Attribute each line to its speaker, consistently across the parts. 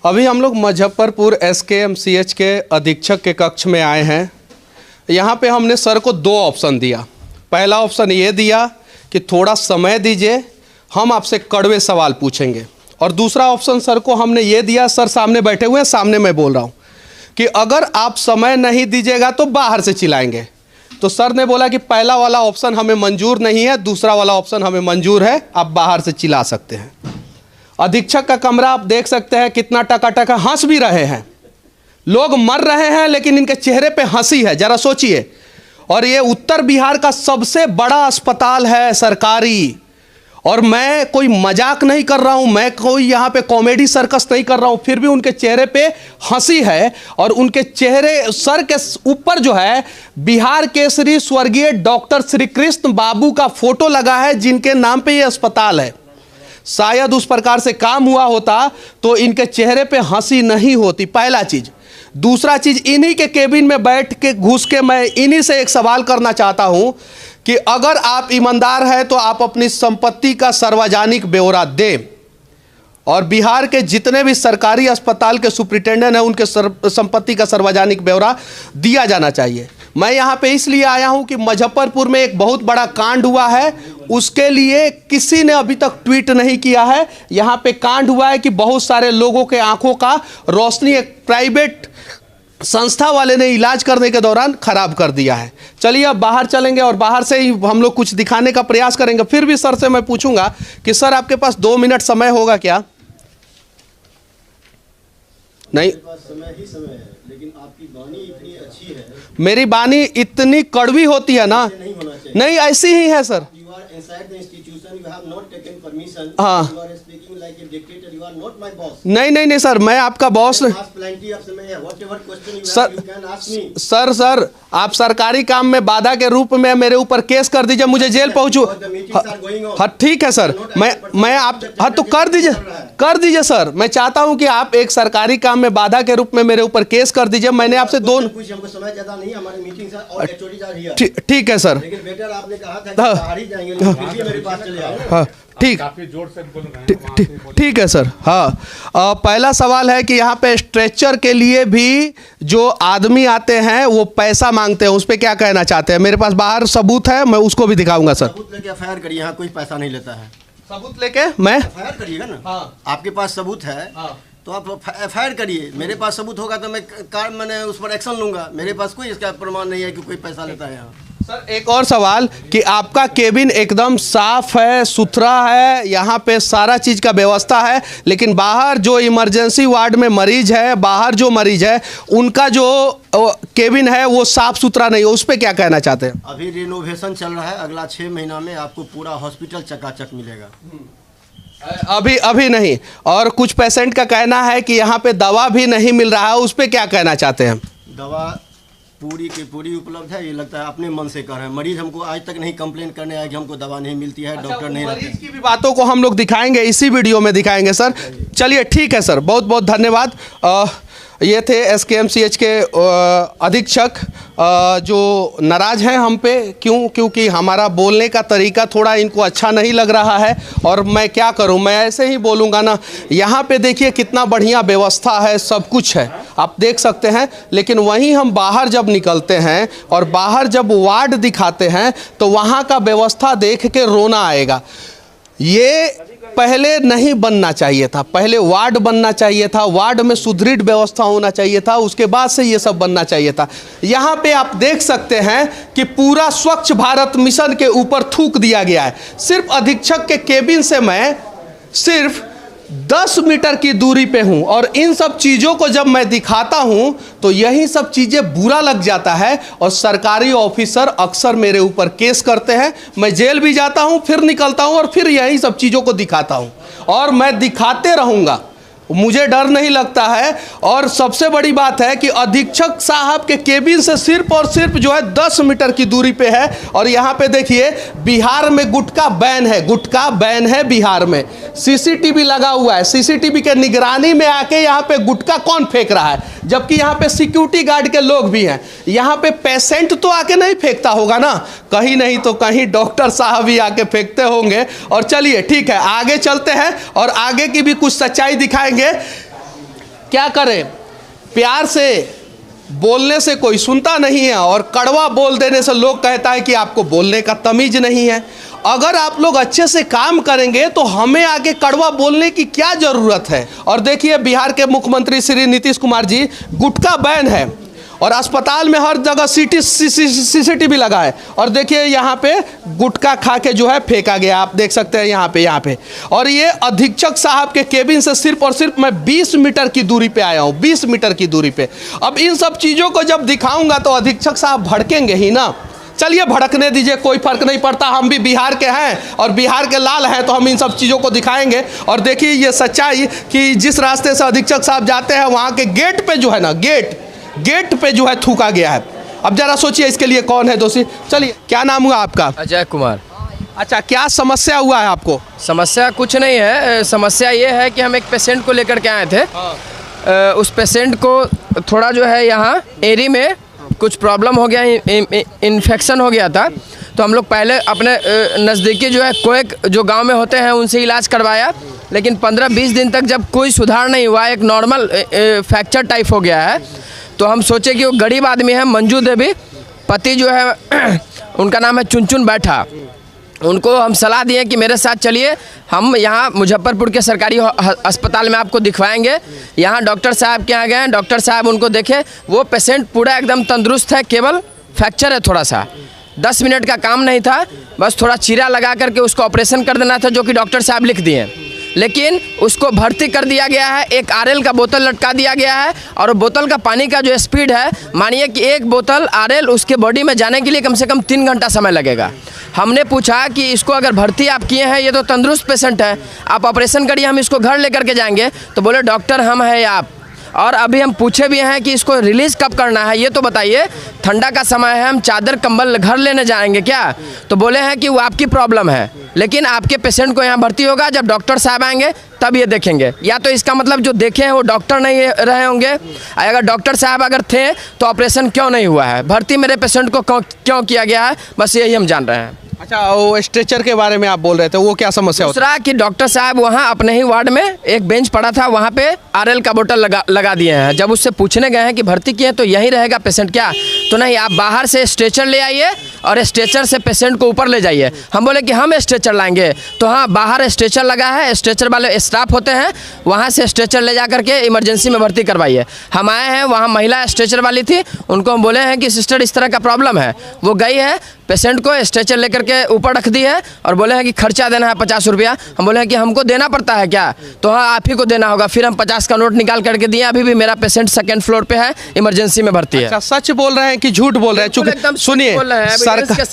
Speaker 1: अभी हम लोग मुजफ्फरपुर SKMCH के अधीक्षक के कक्ष में आए हैं। यहाँ पे हमने सर को दो ऑप्शन दिया। पहला ऑप्शन ये दिया कि थोड़ा समय दीजिए, हम आपसे कड़वे सवाल पूछेंगे, और दूसरा ऑप्शन सर को हमने ये दिया, सर सामने बैठे हुए हैं, सामने मैं बोल रहा हूँ, कि अगर आप समय नहीं दीजिएगा तो बाहर से चिल्लाएंगे। तो सर ने बोला कि पहला वाला ऑप्शन हमें मंजूर नहीं है, दूसरा वाला ऑप्शन हमें मंजूर है, आप बाहर से चिल्ला सकते हैं। अधीक्षक का कमरा आप देख सकते हैं कितना टकाटक है, हंस भी रहे हैं, लोग मर रहे हैं लेकिन इनके चेहरे पे हंसी है, जरा सोचिए। और ये उत्तर बिहार का सबसे बड़ा अस्पताल है सरकारी, और मैं कोई मजाक नहीं कर रहा हूं, मैं कोई यहाँ पे कॉमेडी सर्कस नहीं कर रहा हूं, फिर भी उनके चेहरे पे हंसी है। और उनके चेहरे सर के ऊपर जो है बिहार केसरी स्वर्गीय डॉक्टर श्री कृष्ण बाबू का फोटो लगा है, जिनके नाम पे ये अस्पताल है। शायद उस प्रकार से काम हुआ होता तो इनके चेहरे पे हंसी नहीं होती, पहला चीज। दूसरा चीज, इन्हीं के केबिन में बैठ के घुस के मैं इन्हीं से एक सवाल करना चाहता हूं कि अगर आप ईमानदार हैं तो आप अपनी संपत्ति का सार्वजनिक ब्यौरा दें, और बिहार के जितने भी सरकारी अस्पताल के सुप्रिंटेंडेंट हैं उनके संपत्ति का सार्वजनिक ब्यौरा दिया जाना चाहिए। मैं यहाँ पे इसलिए आया हूँ कि मुजफ्फरपुर में एक बहुत बड़ा कांड हुआ है, उसके लिए किसी ने अभी तक ट्वीट नहीं किया है। यहाँ पे कांड हुआ है कि बहुत सारे लोगों के आंखों का रोशनी एक प्राइवेट संस्था वाले ने इलाज करने के दौरान खराब कर दिया है। चलिए अब बाहर चलेंगे और बाहर से ही हम लोग कुछ दिखाने का प्रयास करेंगे। फिर भी सर से मैं पूछूंगा कि सर आपके पास 2 मिनट समय होगा क्या? नहीं,
Speaker 2: समय ही समय है, लेकिन आपकी वाणी इतनी अच्छी है।
Speaker 1: मेरी वाणी इतनी कड़वी होती है ना? नहीं, ऐसी ही है सर। हाँ, नहीं सर, मैं आपका बॉस सर आप सरकारी काम में बाधा के रूप में मेरे ऊपर केस कर दीजिए, मुझे जेल पहुंचू। हाँ ठीक है सर, मैं आप हाँ तो कर दीजिए सर। मैं चाहता हूं कि आप एक सरकारी काम में बाधा के रूप में मेरे ऊपर केस कर दीजिए। मैंने आपसे
Speaker 2: समय ज्यादा नहीं, हमारी मीटिंग है।
Speaker 1: ठीक है सर।
Speaker 2: लेकिन बेटर आपने कहा था कि बाहर ही जाएंगे, फिर भी मेरे पास चले आए।
Speaker 1: हाँ ठीक, काफी जोर से बोल रहे हैं। ठीक है सर। हाँ, पहला सवाल है कि यहाँ पे स्ट्रेचर के लिए भी जो आदमी आते हैं वो पैसा मांगते हैं, उस पर क्या कहना चाहते हैं? मेरे पास बाहर सबूत है, मैं उसको भी दिखाऊंगा सर।
Speaker 2: सबूत लेके एफआईआर करिए, यहाँ कोई पैसा नहीं लेता है।
Speaker 1: सबूत लेके मैं
Speaker 2: एफआईआर करिएगा ना। हाँ। आपके पास सबूत है। हाँ। तो आप एफआईआर करिए। मेरे पास सबूत होगा तो मैंने उस पर एक्शन लूंगा। मेरे पास कोई इसका प्रमाण नहीं है कि कोई पैसा लेता है यहाँ।
Speaker 1: सर एक और सवाल कि आपका केबिन एकदम साफ है, सुथरा है, यहाँ पे सारा चीज़ का व्यवस्था है, लेकिन बाहर जो इमरजेंसी वार्ड में मरीज है, बाहर जो मरीज है, उनका जो केबिन है वो साफ सुथरा नहीं है, उस पर क्या कहना चाहते हैं?
Speaker 2: अभी रिनोवेशन चल रहा है, अगला 6 महीना में आपको पूरा हॉस्पिटल चकाचक मिलेगा।
Speaker 1: अभी नहीं। और कुछ पेशेंट का कहना है कि यहाँ पे दवा भी नहीं मिल रहा है, उस पर क्या कहना चाहते हैं?
Speaker 2: दवा पूरी की पूरी उपलब्ध है। ये लगता है अपने मन से कर रहे हैं। मरीज हमको आज तक नहीं कंप्लेन करने आया कि हमको दवा नहीं मिलती है, डॉक्टर नहीं रहते।
Speaker 1: मरीज की भी बातों को हम लोग दिखाएंगे, इसी वीडियो में दिखाएंगे सर। चलिए ठीक है सर, बहुत बहुत धन्यवाद। ये थे SKMCH के अधीक्षक जो नाराज़ हैं हम पे। क्योंकि हमारा बोलने का तरीका थोड़ा इनको अच्छा नहीं लग रहा है, और मैं क्या करूं, मैं ऐसे ही बोलूँगा ना। यहाँ पे देखिए कितना बढ़िया व्यवस्था है, सब कुछ है, आप देख सकते हैं। लेकिन वहीं हम बाहर जब निकलते हैं और बाहर जब वार्ड दिखाते हैं तो वहाँ का व्यवस्था देख के रोना आएगा। ये पहले नहीं बनना चाहिए था, पहले वार्ड बनना चाहिए था, वार्ड में सुदृढ़ व्यवस्था होना चाहिए था, उसके बाद से ये सब बनना चाहिए था। यहाँ पे आप देख सकते हैं कि पूरा स्वच्छ भारत मिशन के ऊपर थूक दिया गया है। सिर्फ अधीक्षक के केबिन से मैं सिर्फ 10 मीटर की दूरी पे हूँ, और इन सब चीज़ों को जब मैं दिखाता हूँ तो यही सब चीज़ें बुरा लग जाता है, और सरकारी ऑफिसर अक्सर मेरे ऊपर केस करते हैं। मैं जेल भी जाता हूँ, फिर निकलता हूँ, और फिर यही सब चीज़ों को दिखाता हूँ, और मैं दिखाते रहूँगा, मुझे डर नहीं लगता है। और सबसे बड़ी बात है कि अधीक्षक साहब के केबिन से सिर्फ और सिर्फ जो है 10 मीटर की दूरी पे है। और यहाँ पे देखिए बिहार में गुटखा बैन है, गुटखा बैन है बिहार में। CCTV लगा हुआ है, CCTV के निगरानी में आके यहाँ पे गुटखा कौन फेंक रहा है, जबकि यहाँ पे सिक्योरिटी गार्ड के लोग भी हैं। यहाँ पे पेशेंट तो आके नहीं फेंकता होगा ना, कहीं नहीं तो कहीं डॉक्टर साहब भी आके फेंकते होंगे। और चलिए ठीक है, आगे चलते हैं और आगे की भी कुछ सच्चाई दिखाएंगे। क्या करें, प्यार से बोलने से कोई सुनता नहीं है और कड़वा बोल देने से लोग कहता है कि आपको बोलने का तमीज नहीं है। अगर आप लोग अच्छे से काम करेंगे तो हमें आगे कड़वा बोलने की क्या ज़रूरत है। और देखिए, बिहार के मुख्यमंत्री श्री नीतीश कुमार जी, गुटखा बैन है और अस्पताल में हर जगह CCTV लगा है। और देखिए यहाँ पे गुटखा खा के जो है फेंका गया, आप देख सकते हैं यहाँ पे। और ये अधीक्षक साहब के केबिन से सिर्फ और सिर्फ मैं 20 मीटर की दूरी पे आया हूँ, 20 मीटर की दूरी पे। अब इन सब चीज़ों को जब दिखाऊंगा तो अधीक्षक साहब भड़केंगे ही ना। चलिए भड़कने दीजिए, कोई फर्क नहीं पड़ता, हम भी बिहार के हैं और बिहार के लाल हैं, तो हम इन सब चीज़ों को दिखाएंगे। और देखिए ये सच्चाई कि जिस रास्ते से अधीक्षक साहब जाते हैं वहाँ के गेट पे जो है ना, गेट पे जो है थूका गया है। अब जरा सोचिए इसके लिए कौन है दोषी। चलिए, क्या नाम हुआ आपका?
Speaker 3: अजय कुमार।
Speaker 1: अच्छा, क्या समस्या हुआ है आपको?
Speaker 3: समस्या कुछ नहीं है, समस्या ये है कि हम एक पेशेंट को लेकर के आए थे। उस पेशेंट को थोड़ा जो है यहाँ एरी में कुछ प्रॉब्लम हो गया, इन्फेक्शन हो गया था। तो हम लोग पहले अपने नज़दीकी जो है कोएक जो गांव में होते हैं उनसे इलाज करवाया, लेकिन 15-20 दिन तक जब कोई सुधार नहीं हुआ, एक नॉर्मल फ्रैक्चर टाइप हो गया है। तो हम सोचे कि वो गरीब आदमी है, मंजू देवी, पति जो है उनका नाम है चुनचुन बैठा। उनको हम सलाह दिए कि मेरे साथ चलिए, हम यहाँ मुजफ्फरपुर के सरकारी अस्पताल में आपको दिखवाएंगे। यहाँ डॉक्टर साहब के यहाँ गए, डॉक्टर साहब उनको देखे, वो पेशेंट पूरा एकदम तंदुरुस्त है, केवल फ्रैक्चर है थोड़ा सा। 10 मिनट का काम नहीं था, बस थोड़ा चीरा लगा करके उसको ऑपरेशन कर देना था, जो कि डॉक्टर साहब लिख दिए। लेकिन उसको भर्ती कर दिया गया है, एक RL का बोतल लटका दिया गया है और बोतल का पानी का जो स्पीड है, मानिए कि एक बोतल RL उसके बॉडी में जाने के लिए कम से कम 3 घंटा समय लगेगा। हमने पूछा कि इसको अगर भर्ती आप किए हैं, ये तो तंदुरुस्त पेशेंट है, आप ऑपरेशन करिए, हम इसको घर लेकर के जाएंगे। तो बोले डॉक्टर हम हैं आप, और अभी हम पूछे भी हैं कि इसको रिलीज़ कब करना है, ये तो बताइए, ठंडा का समय है, हम चादर कंबल घर लेने जाएंगे क्या? तो बोले हैं कि वो आपकी प्रॉब्लम है, लेकिन आपके पेशेंट को यहाँ भर्ती होगा जब डॉक्टर साहब आएंगे तब ये देखेंगे। या तो इसका मतलब जो देखे हैं वो डॉक्टर नहीं रहे होंगे, अगर डॉक्टर साहब अगर थे तो ऑपरेशन क्यों नहीं हुआ है, भर्ती मेरे पेशेंट को क्यों किया गया है, बस यही हम जान रहे हैं।
Speaker 1: अच्छा, वो स्ट्रेचर के बारे में आप बोल रहे थे, वो क्या समस्या होती है?
Speaker 3: दूसरा कि डॉक्टर साहब वहाँ अपने ही वार्ड में एक बेंच पड़ा था, वहाँ पे RL का बोतल लगा दिए हैं। जब उससे पूछने गए हैं कि भर्ती किए तो यही रहेगा पेशेंट क्या, तो नहीं, आप बाहर से स्ट्रेचर ले आइए और स्ट्रेचर से पेशेंट को ऊपर ले जाइए। हम बोले कि हम स्ट्रेचर लाएंगे, तो हाँ, बाहर स्ट्रेचर लगा है, स्ट्रेचर वाले स्टाफ होते हैं, वहाँ से स्ट्रेचर ले जा करके इमरजेंसी में भर्ती करवाइए। हम आए हैं, वहाँ महिला स्ट्रेचर वाली थी, उनको हम बोले हैं कि सिस्टर इस तरह का प्रॉब्लम है, वो गई है, पेशेंट को स्ट्रेचर लेकर के ऊपर रख दी है और बोले हैं कि खर्चा देना है 50 रुपया। हम बोले हैं कि हमको देना पड़ता है क्या? तो हाँ, आप ही को देना होगा। फिर हम 50 का नोट निकाल करके दिए। अभी भी मेरा पेशेंट 2nd फ्लोर पे है, इमरजेंसी में भर्ती है।
Speaker 1: अच्छा, सच बोल रहे हैं कि झूठ बोल रहे हैं? चूंकि सुनिए,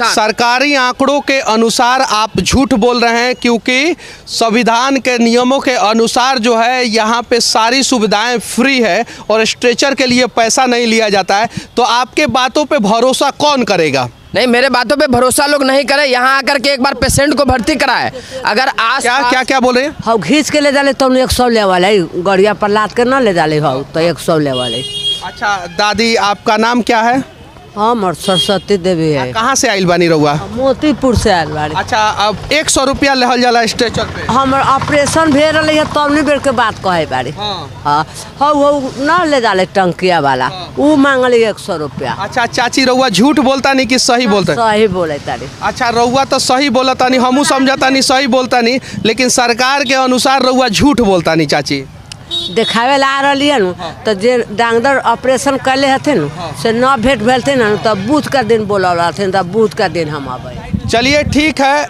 Speaker 1: सरकारी आंकड़ों के अनुसार आप झूठ बोल रहे हैं, क्योंकि संविधान के नियमों के अनुसार जो है यहाँ पे सारी सुविधाएं फ्री है और स्ट्रेचर के लिए पैसा नहीं लिया जाता है। तो आपके बातों पे भरोसा कौन करेगा?
Speaker 3: नहीं, मेरे बातों पे भरोसा लोग नहीं करे, यहाँ आकर के एक बार पेशेंट को भर्ती कराए। अगर आज
Speaker 1: क्या बोले हैं?
Speaker 4: हाँ, खींच के ले जाले तो 100 ले वाले, गड़िया पर लाद के ना ले जाले हो तो 100 ले वाले।
Speaker 1: अच्छा दादी, आपका नाम क्या है?
Speaker 4: हम सरस्वती देवी है।
Speaker 1: कहाँ से आइल बानी रहुआ?
Speaker 4: मोतीपुर से आयल बाड़ी।
Speaker 1: अच्छा, अब 100 रुपया लहल जाला स्ट्रेचर पे?
Speaker 4: हमर ऑपरेशन भे रही है, तब नहीं बेर के बात कहे बाड़ी। हाँ, वो ना ले जाले टंकिया वाला, वो मांगली 100 रुपया।
Speaker 1: अच्छा चाची, रहुआ झूठ बोलता नहीं कि सही बोलता?
Speaker 4: सही बोले तारी।
Speaker 1: अच्छा, रहुआ तो सही बोलता नहीं, हमू समझता नहीं सही बोलता नहीं, लेकिन सरकार के अनुसार रहुआ झूठ बोलता नहीं। चाची
Speaker 4: देखावे ला रही है न, तो जे डॉक्टर ऑपरेशन कैले हथिन से न भेंट भेल थे न, तब बूथ का दिन बोला रहते, तब बूथ का दिन हम आवे।
Speaker 1: चलिए ठीक है,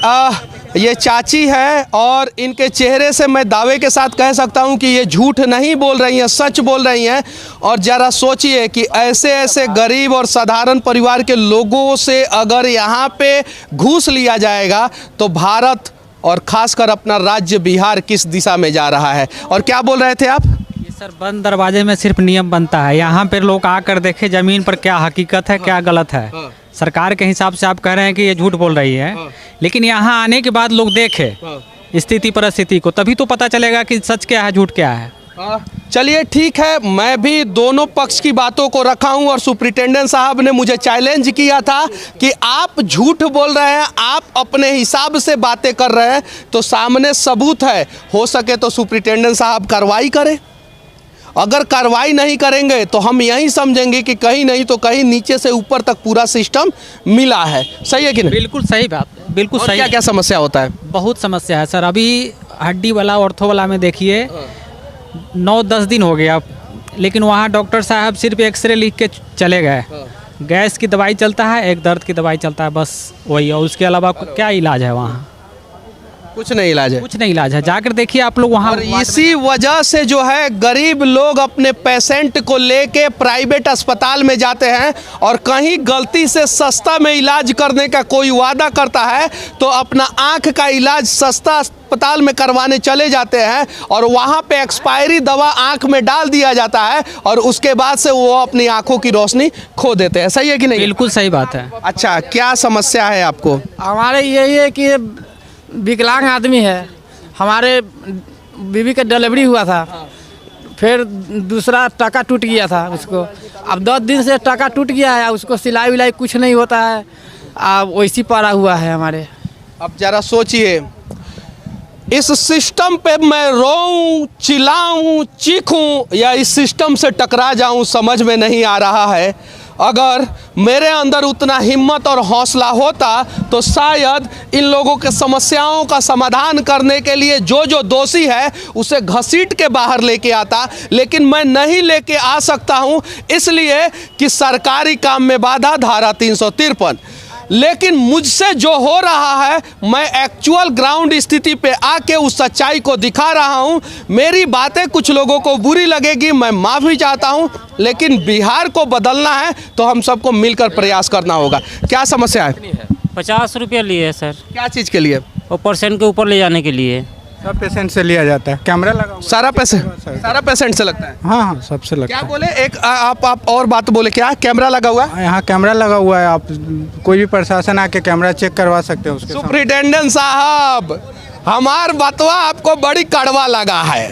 Speaker 1: ये चाची है और इनके चेहरे से मैं दावे के साथ कह सकता हूं कि ये झूठ नहीं बोल रही हैं, सच बोल रही हैं। और ज़रा सोचिए कि ऐसे ऐसे गरीब और साधारण परिवार के लोगों से अगर यहाँ पे घूस लिया जाएगा तो भारत और खासकर अपना राज्य बिहार किस दिशा में जा रहा है। और क्या बोल रहे थे आप?
Speaker 5: ये सर, बंद दरवाजे में सिर्फ नियम बनता है, यहाँ पर लोग आकर देखे ज़मीन पर क्या हकीकत है, क्या गलत है। सरकार के हिसाब से आप कह रहे हैं कि ये झूठ बोल रही है, लेकिन यहाँ आने के बाद लोग देखे स्थिति परिस्थिति को, तभी तो पता चलेगा कि सच क्या है, झूठ क्या है।
Speaker 1: चलिए ठीक है, मैं भी दोनों पक्ष की बातों को रखा हूं और सुप्रिटेंडेंट साहब ने मुझे चैलेंज किया था कि आप झूठ बोल रहे हैं, आप अपने हिसाब से बातें कर रहे हैं, तो सामने सबूत है, हो सके तो सुप्रिटेंडेंट साहब कार्रवाई करें। अगर कार्रवाई नहीं करेंगे तो हम यही समझेंगे कि कहीं नहीं तो कहीं नीचे से ऊपर तक पूरा सिस्टम मिला है। सही है कि नहीं?
Speaker 5: बिल्कुल सही बात, बिल्कुल
Speaker 1: और
Speaker 5: सही।
Speaker 1: क्या क्या समस्या होता है?
Speaker 5: बहुत समस्या है सर। अभी हड्डी वाला ऑर्थो वाला में देखिए 9-10 दिन हो गया, लेकिन वहाँ डॉक्टर साहब सिर्फ एक्सरे लिख के चले गए। गैस की दवाई चलता है, एक दर्द की दवाई चलता है, बस वही। और उसके अलावा क्या इलाज है वहाँ?
Speaker 1: कुछ नहीं इलाज है।
Speaker 5: कुछ नहीं इलाज है। जाकर देखिए आप लोग वहाँ।
Speaker 1: और इसी वजह से जो है गरीब लोग अपने पेशेंट को लेके प्राइवेट अस्पताल में जाते हैं और कहीं गलती से सस्ता में इलाज करने का कोई वादा करता है तो अपना आंख का इलाज सस्ता अस्पताल में करवाने चले जाते हैं और वहाँ पे एक्सपायरी दवा आंख में डाल दिया जाता है और उसके बाद से वो अपनी आंखों की रोशनी खो देते हैं। सही है कि नहीं?
Speaker 5: बिल्कुल सही बात है।
Speaker 1: अच्छा, क्या समस्या है आपको?
Speaker 6: हमारे यही है कि विकलांग आदमी है, हमारे बीवी का डिलीवरी हुआ था, फिर दूसरा टाका टूट गया था उसको। अब 10 दिन से टाका टूट गया है, उसको सिलाई विलाई कुछ नहीं होता है, अब वैसी पड़ा हुआ है हमारे।
Speaker 1: अब जरा सोचिए, इस सिस्टम पे मैं रोऊं, चिल्लाऊं, चीखूं या इस सिस्टम से टकरा जाऊं समझ में नहीं आ रहा है। अगर मेरे अंदर उतना हिम्मत और हौसला होता तो शायद इन लोगों के समस्याओं का समाधान करने के लिए जो जो दोषी है उसे घसीट के बाहर लेके आता, लेकिन मैं नहीं लेके आ सकता हूं इसलिए कि सरकारी काम में बाधा, धारा 353। लेकिन मुझसे जो हो रहा है मैं एक्चुअल ग्राउंड स्थिति पे आके उस सच्चाई को दिखा रहा हूं। मेरी बातें कुछ लोगों को बुरी लगेगी, मैं माफ़ी चाहता हूं, लेकिन बिहार को बदलना है तो हम सबको मिलकर प्रयास करना होगा। क्या समस्या है?
Speaker 7: 50 रुपया लिए है सर।
Speaker 1: क्या चीज़ के लिए?
Speaker 7: वो पेशेंट के ऊपर ले जाने के लिए।
Speaker 8: सब पेशेंट से लिया जाता है, कैमरा लगा हुआ है।
Speaker 1: सारा पेशेंट से लगता है?
Speaker 8: हाँ हाँ, सबसे लगता
Speaker 1: क्या
Speaker 8: है।
Speaker 1: बोले? एक आप और बात बोले, क्या कैमरा लगा हुआ है?
Speaker 8: यहाँ कैमरा लगा हुआ है, आप कोई भी प्रशासन आके कैमरा चेक करवा सकते हैं उसके सामने।
Speaker 1: सुप्रिटेंडेंट साहब, हमार बतवा आपको बड़ी कड़वा लगा है।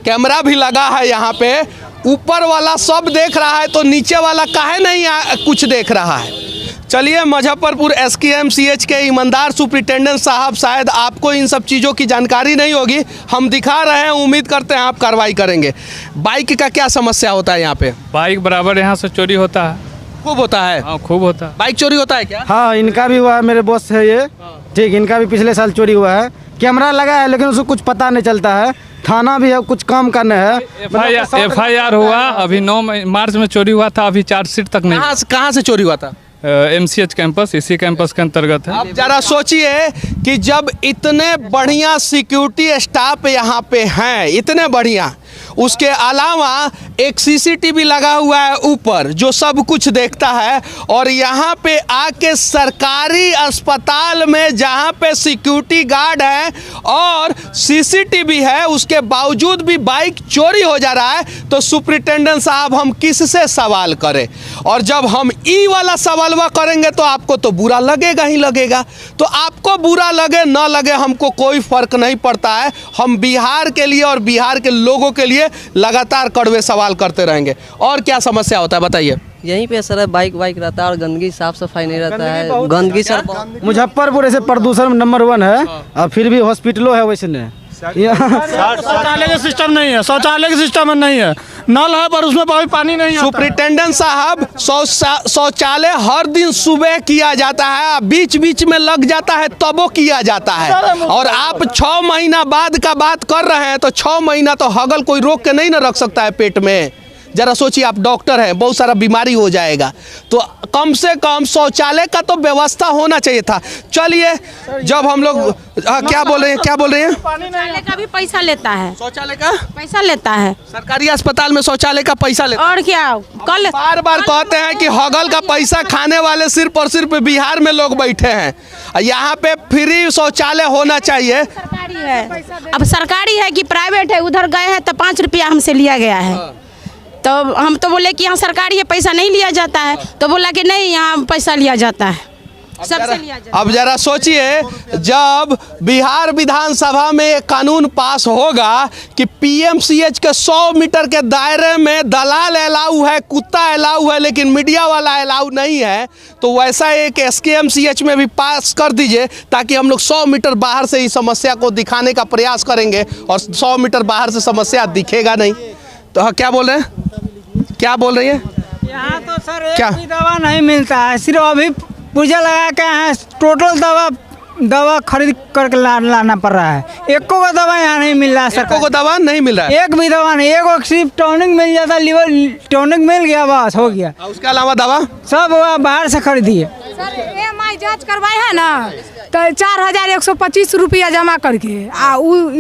Speaker 1: कैमरा भी लगा है यहाँ पे, ऊपर वाला सब देख रहा है तो नीचे वाला काहे नहीं कुछ देख रहा है? चलिए, मुजफ्फरपुर SKMCH के ईमानदार सुप्रिटेंडेंट साहब, शायद आपको इन सब चीज़ों की जानकारी नहीं होगी, हम दिखा रहे हैं, उम्मीद करते हैं आप कार्रवाई करेंगे। बाइक का क्या समस्या होता है यहाँ पे?
Speaker 9: बाइक बराबर यहाँ से चोरी होता है।
Speaker 1: खूब होता है?
Speaker 9: हाँ, खूब होता है।
Speaker 1: बाइक चोरी होता है क्या?
Speaker 6: हाँ, इनका भी हुआ है, मेरे बॉस है ये, ठीक, इनका भी पिछले साल चोरी हुआ है। कैमरा लगा है लेकिन उसको कुछ पता नहीं चलता है, थाना भी है, कुछ काम करना है।
Speaker 9: FIR हुआ, अभी 9 मार्च में चोरी हुआ था, अभी चार्जशीट तक नहीं।
Speaker 1: कहाँ से चोरी हुआ था?
Speaker 9: MCH कैंपस, इसी कैंपस के अंतर्गत है।
Speaker 1: अब जरा सोचिए कि जब इतने बढ़िया सिक्योरिटी स्टाफ यहाँ पे हैं, इतने बढ़िया, उसके अलावा एक CCTV लगा हुआ है ऊपर जो सब कुछ देखता है, और यहाँ पे आके सरकारी अस्पताल में जहाँ पे सिक्योरिटी गार्ड है और CCTV है, उसके बावजूद भी बाइक चोरी हो जा रहा है, तो सुप्रिटेंडेंट साहब हम किससे सवाल करें? और जब हम ई वाला सवाल करेंगे तो आपको तो बुरा लगेगा ही लगेगा। तो आपको बुरा लगे ना लगे हमको कोई फर्क नहीं पड़ता है, हम बिहार के लिए और बिहार के लोगों के लिए लगातार कड़वे सवाल करते रहेंगे। और क्या समस्या होता है बताइए?
Speaker 10: यहीं पे सर बाइक रहता है और गंदगी, साफ सफाई नहीं रहता है, गंदगी सर।
Speaker 6: मुजफ्फरपुर ऐसे प्रदूषण नंबर 1 है, और फिर भी हॉस्पिटलों है वैसे नहीं। शौचालय का सिस्टम नहीं है, शौचालय का सिस्टम नहीं है, नल है पर उसमें पानी नहीं है।
Speaker 1: सुप्रिटेंडेंट साहब, शौचालय हर दिन सुबह किया जाता है, बीच बीच में लग जाता है तबो किया जाता है, और आप 6 महीना बाद का बात कर रहे हैं तो 6 महीना तो हगल कोई रोक के नहीं ना रख सकता है पेट में। जरा सोचिए, आप डॉक्टर हैं, बहुत सारा बीमारी हो जाएगा, तो कम से कम शौचालय का तो व्यवस्था होना चाहिए था। चलिए, जब हम लोग क्या बोल रहे हैं?
Speaker 11: शौचालय का भी पैसा लेता है,
Speaker 1: शौचालय का
Speaker 11: पैसा लेता है,
Speaker 1: सरकारी अस्पताल में शौचालय का पैसा लेता है।
Speaker 11: और क्या? कल
Speaker 1: बार बार कहते हैं कि हगल का पैसा खाने वाले सिर्फ और सिर्फ बिहार में लोग बैठे हैं, यहाँ पे फ्री शौचालय होना चाहिए।
Speaker 11: सरकारी है, अब सरकारी है कि प्राइवेट है? उधर गए हैं तो 5 रुपया हमसे लिया गया है, तो हम तो बोले कि यहाँ सरकारी है, पैसा नहीं लिया जाता है, तो बोला कि नहीं, यहाँ पैसा लिया जाता है, सबसे लिया जाता है।
Speaker 1: अब जरा सोचिए, जब बिहार विधानसभा में एक कानून पास होगा कि PMCH के 100 मीटर के दायरे में दलाल अलाउ है, कुत्ता अलाउ है, लेकिन मीडिया वाला अलाउ नहीं है, तो वैसा एक SKMCH में भी पास कर दीजिए, ताकि हम लोग 100 मीटर बाहर से ही समस्या को दिखाने का प्रयास करेंगे, और 100 मीटर बाहर से समस्या दिखेगा नहीं। तो हाँ, क्या बोल रहे हैं, क्या बोल रही है?
Speaker 8: यहाँ तो सर एक
Speaker 1: क्या?
Speaker 8: भी दवा नहीं मिलता है, सिर्फ अभी पूजा लगा के हैं, टोटल दवा खरीद करके लाना पड़ रहा है। एको को दवा यहाँ नहीं मिल रहा है,
Speaker 1: सबको को दवा नहीं मिल रहा है,
Speaker 8: एक भी दवा नहीं। एक सिर्फ टॉनिक मिल जाता, लीवर टॉनिक मिल गया, बस हो गया।
Speaker 1: उसके अलावा दवा
Speaker 8: सब बाहर से खरीदिए।
Speaker 12: सर EMI जांच करवाए है ना, तो 4125 रुपया जमा करके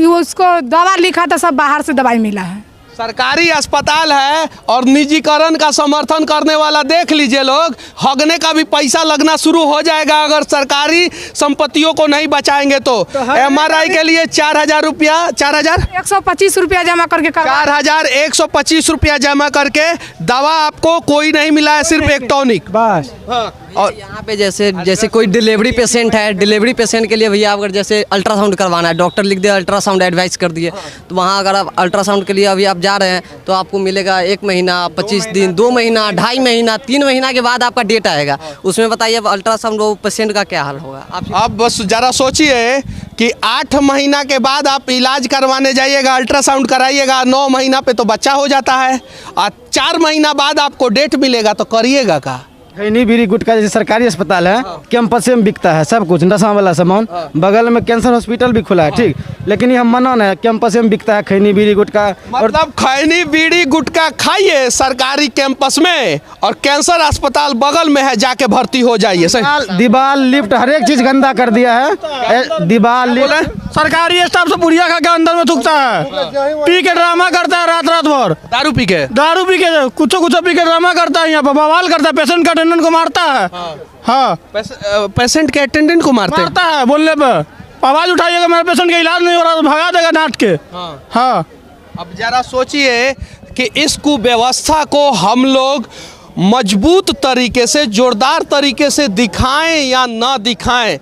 Speaker 12: उसको दवा लिखा था, सब बाहर से दवाई मिला है।
Speaker 1: सरकारी अस्पताल है और निजीकरण का समर्थन करने वाला देख लीजिए लोग, हगने का भी पैसा लगना शुरू हो जाएगा अगर सरकारी संपत्तियों को नहीं बचाएंगे तो। MRI के लिए 4000 रुपया,
Speaker 12: 4125 रुपया जमा करके
Speaker 1: 4125 रुपया जमा करके दवा आपको कोई नहीं मिला है, सिर्फ एक टॉनिक
Speaker 8: बस।
Speaker 10: और यहाँ पे जैसे कोई डिलीवरी पेशेंट है, डिलीवरी पेशेंट के लिए भैया अगर जैसे अल्ट्रासाउंड करवाना है, डॉक्टर लिख दिया अल्ट्रासाउंड एडवाइस कर दिए, तो वहाँ अगर आप अल्ट्रासाउंड के लिए अभी आप जा रहे हैं तो आपको मिलेगा 1 महीना, 25 दिन, 2 महीना, 2.5 महीना, 3 महीना के बाद आपका डेट आएगा। उसमें बताइए अब अल्ट्रासाउंड वो पेशेंट का क्या हाल होगा।
Speaker 1: आप बस जरा सोचिए कि 8 महीना के बाद आप इलाज करवाने जाइएगा, अल्ट्रासाउंड कराइएगा, 9 महीना पे तो बच्चा हो जाता है, और 4 महीना बाद आपको डेट मिलेगा, तो करिएगा का?
Speaker 13: खैनी बीड़ी गुटखा जैसे सरकारी अस्पताल है, कैंपस में बिकता है सब कुछ, नशा वाला सामान। बगल में कैंसर हॉस्पिटल भी खुला है, ठीक, लेकिन ये मना है, कैंपस में बिकता है खैनी बीड़ी गुटखा।
Speaker 1: मतलब खैनी बीड़ी गुटखा खाइए सरकारी कैंपस में, और कैंसर अस्पताल बगल में है, जाके भर्ती हो जाइए।
Speaker 13: दीवार लिफ्ट हर एक चीज गंदा कर दिया है। दीवार लिफ्ट
Speaker 14: सरकारी स्टाफ से पुड़िया खा के अंदर में थूकता है, पी के ड्रामा करता है रात भर,
Speaker 1: दारू पी के
Speaker 14: कुछ पी के ड्रामा करता है, यहाँ पर बवाल करता है, पेशेंट का अटेंडेंट को मारता है। हाँ,
Speaker 1: पेशेंट के अटेंडेंट को मारता
Speaker 14: है बोलने पर, आवाज उठाइएगा मेरे पेशेंट का इलाज नहीं हो रहा तो भगा देगा डांट के। हाँ,
Speaker 1: अब जरा सोचिए कि इस कुव्यवस्था को हम लोग मजबूत तरीके से, जोरदार तरीके से दिखाएं या ना दिखाएं।